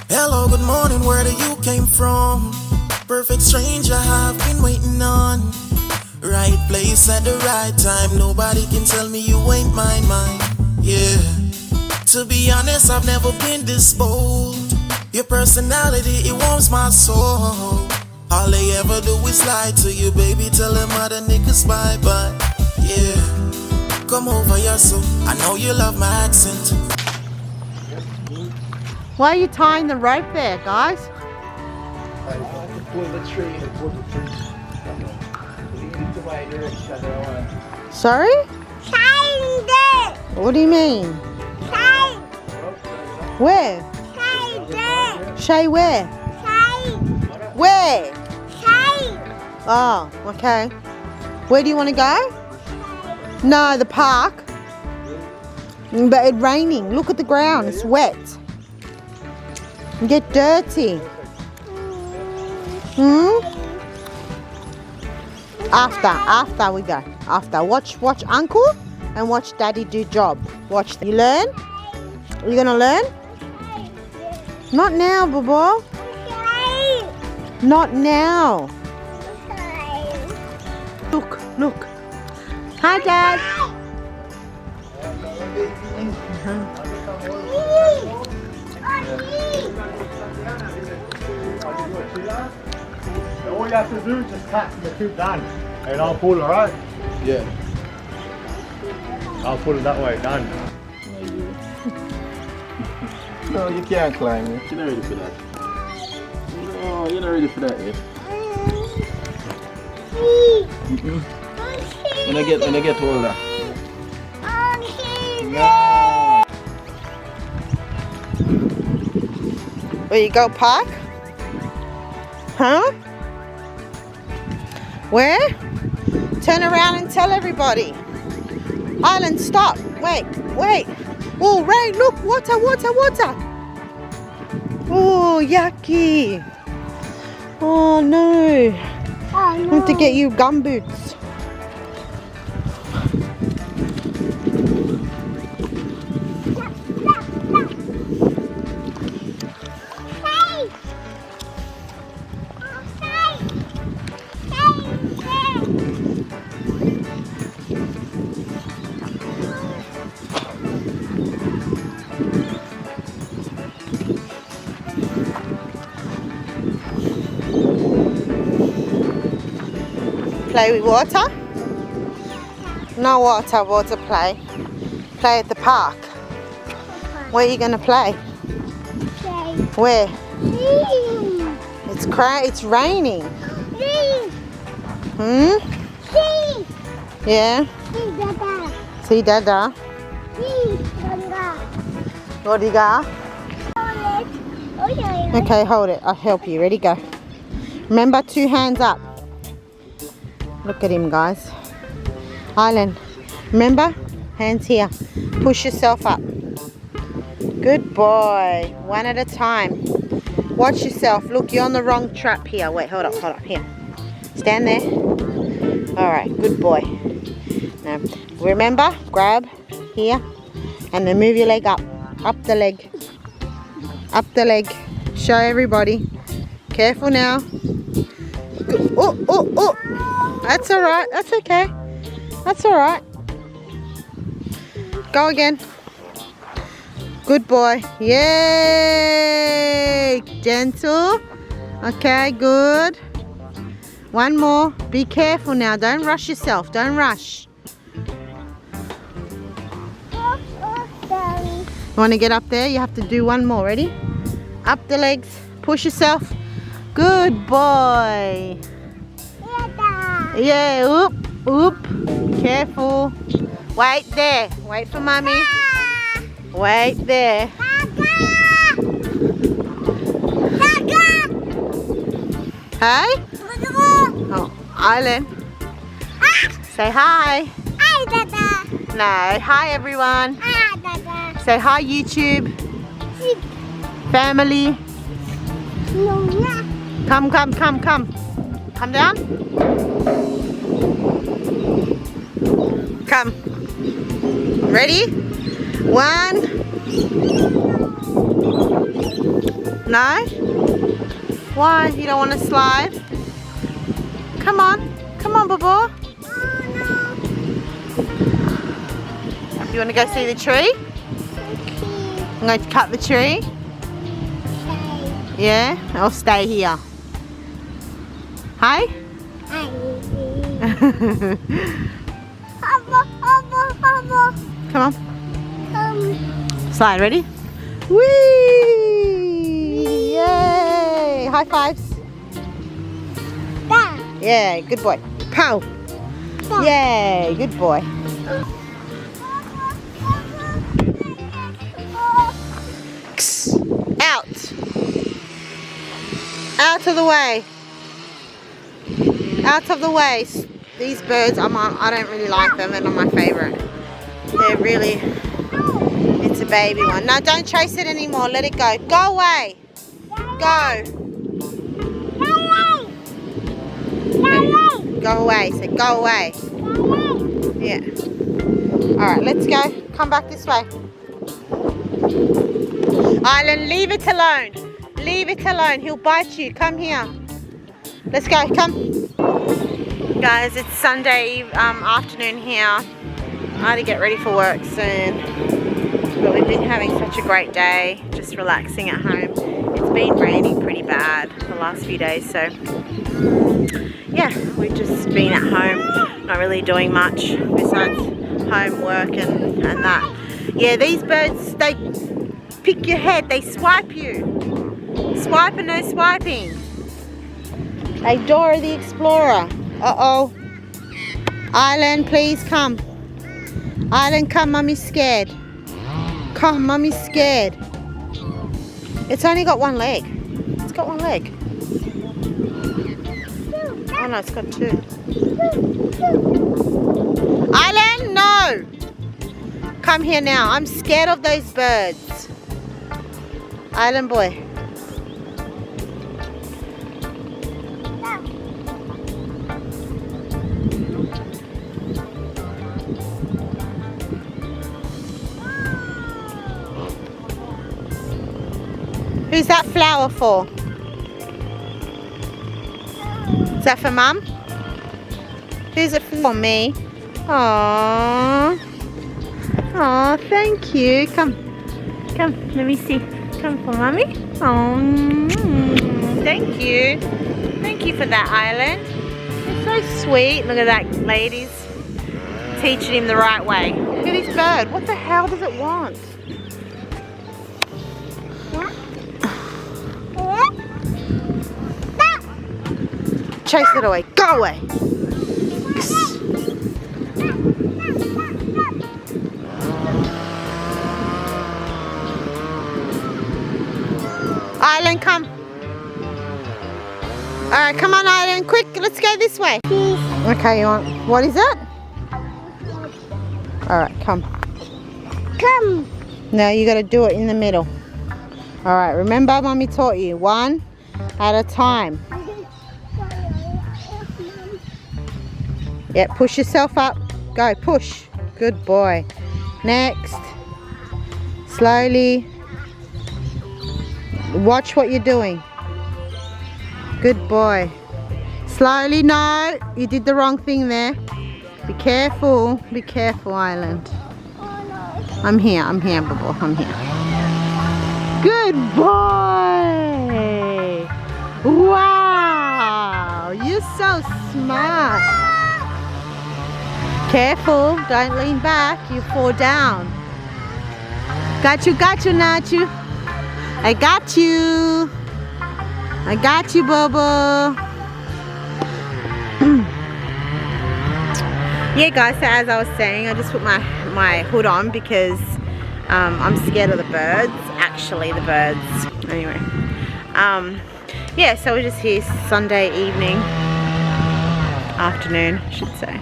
Hello, good morning, where do you came from? Perfect stranger I've been waiting on. Right place at the right time, nobody can tell me you ain't mine. Yeah, to be honest, I've never been this bold. Your personality, it warms my soul. All they ever do is lie to you, baby, tell them other niggas bye-bye. Yeah, come over here, so I know you love my accent. Why are you tying the rope there, guys? Pull the tree and pull the tree. Lead to my direction. Sorry? What do you mean? Where? Shay where? Where? Oh, okay. Where do you want to go? No, the park. But it's raining. Look at the ground. It's wet. You get dirty. After we go. After. Watch Uncle and watch Daddy do job. Watch. You learn? Are you gonna learn? Not now, Bubba. Not now. Look. Hi, Dad. All you have to do is just tap the two down and I'll pull, alright? Yeah. I'll pull it that way, done. No, you can't climb it. You're not ready for that. No, you're not ready for that yet. When I get older. No. Where you go, park? Huh? Where? Turn around and tell everybody. Island, stop. Wait. Oh, Ray, look, water. Oh, yucky. Oh, no. I have to get you gumboots. Play with water? No water play. Play at the park. Where are you gonna play? Where? It's raining. Yeah? See Dada? What do you got? Okay, hold it. I'll help you. Ready, go. Remember, 2 hands up. Look at him, guys. Island, remember? Hands here. Push yourself up. Good boy. One at a time. Watch yourself. Look, you're on the wrong trap here. Wait, hold up. Here. Stand there. Alright, good boy. Now, remember? Grab here. And then move your leg up. Up the leg. Up the leg. Show everybody. Careful now. Oh. That's alright. That's okay. That's alright. Go again. Good boy. Yay! Gentle. Okay, good. One more. Be careful now. Don't rush yourself. Don't rush. You want to get up there? You have to do one more. Ready? Up the legs. Push yourself. Good boy. Yeah, oop. Careful. Wait there. Wait for mommy. Wait there. Hey? Oh, Island. Say hi. Hi, Dada. No, hi everyone. Hi, Dada. Say hi YouTube. Family. Come. Come down. Come. Ready? 1. No? Why? You don't want to slide? Come on. Come on, Bubba. You want to go see the tree? I'm going to cut the tree. Yeah? I'll stay here. Hey? Come on. Slide, ready? Whee! Yay! High fives. Yeah, good boy. Pow! Yay, good boy. Out! Out of the way! Out of the way! These birds, I don't really like them. They're not my favourite. They're really... It's a baby one. No, don't chase it anymore. Let it go. Go away! Go! Go away. Say go away. Yeah. Alright, let's go. Come back this way. Island, leave it alone. Leave it alone. He'll bite you. Come here. Let's go. Come. Guys, it's Sunday afternoon here. I had to get ready for work soon. But we've been having such a great day. Just relaxing at home. It's been raining pretty bad the last few days. So, yeah, we've just been at home. Not really doing much besides homework and that. Yeah, these birds, they pick your head. They swipe you. Swipe and no swiping. Hey, Dora the Explorer. Uh-oh. Island, please come. Island, come. Mummy's scared. Come, Mummy's scared. It's only got one leg. It's got one leg. Oh, no, it's got two. Island, no. Come here now. I'm scared of those birds. Island boy. Who's that flower for? Is that for Mum? Who's it for? Me? Aww. Aww, thank you. Come. Come, let me see. Come for Mummy. Aww. Thank you. Thank you for that, Island. It's so sweet. Look at that, ladies. Teaching him the right way. Look at this bird. What the hell does it want? Chase it away. Go away. Island, come. Alright, come on, Island. Quick, let's go this way. Okay, you want... What is it? Alright, come. Come. Now you got to do it in the middle. Alright, remember Mommy taught you. One at a time. Yeah, push yourself up. Go, push. Good boy. Next. Slowly. Watch what you're doing. Good boy. Slowly, no. You did the wrong thing there. Be careful. Be careful, Island. I'm here, Bubble. I'm here. Good boy. Wow. You're so smart. Careful, don't lean back, you fall down. Got you, Nachu. I got you. I got you, Bobo. Yeah, guys, so as I was saying, I just put my hood on because I'm scared of the birds. Actually, the birds. Anyway. Yeah, so we're just here Sunday evening. Afternoon, I should say.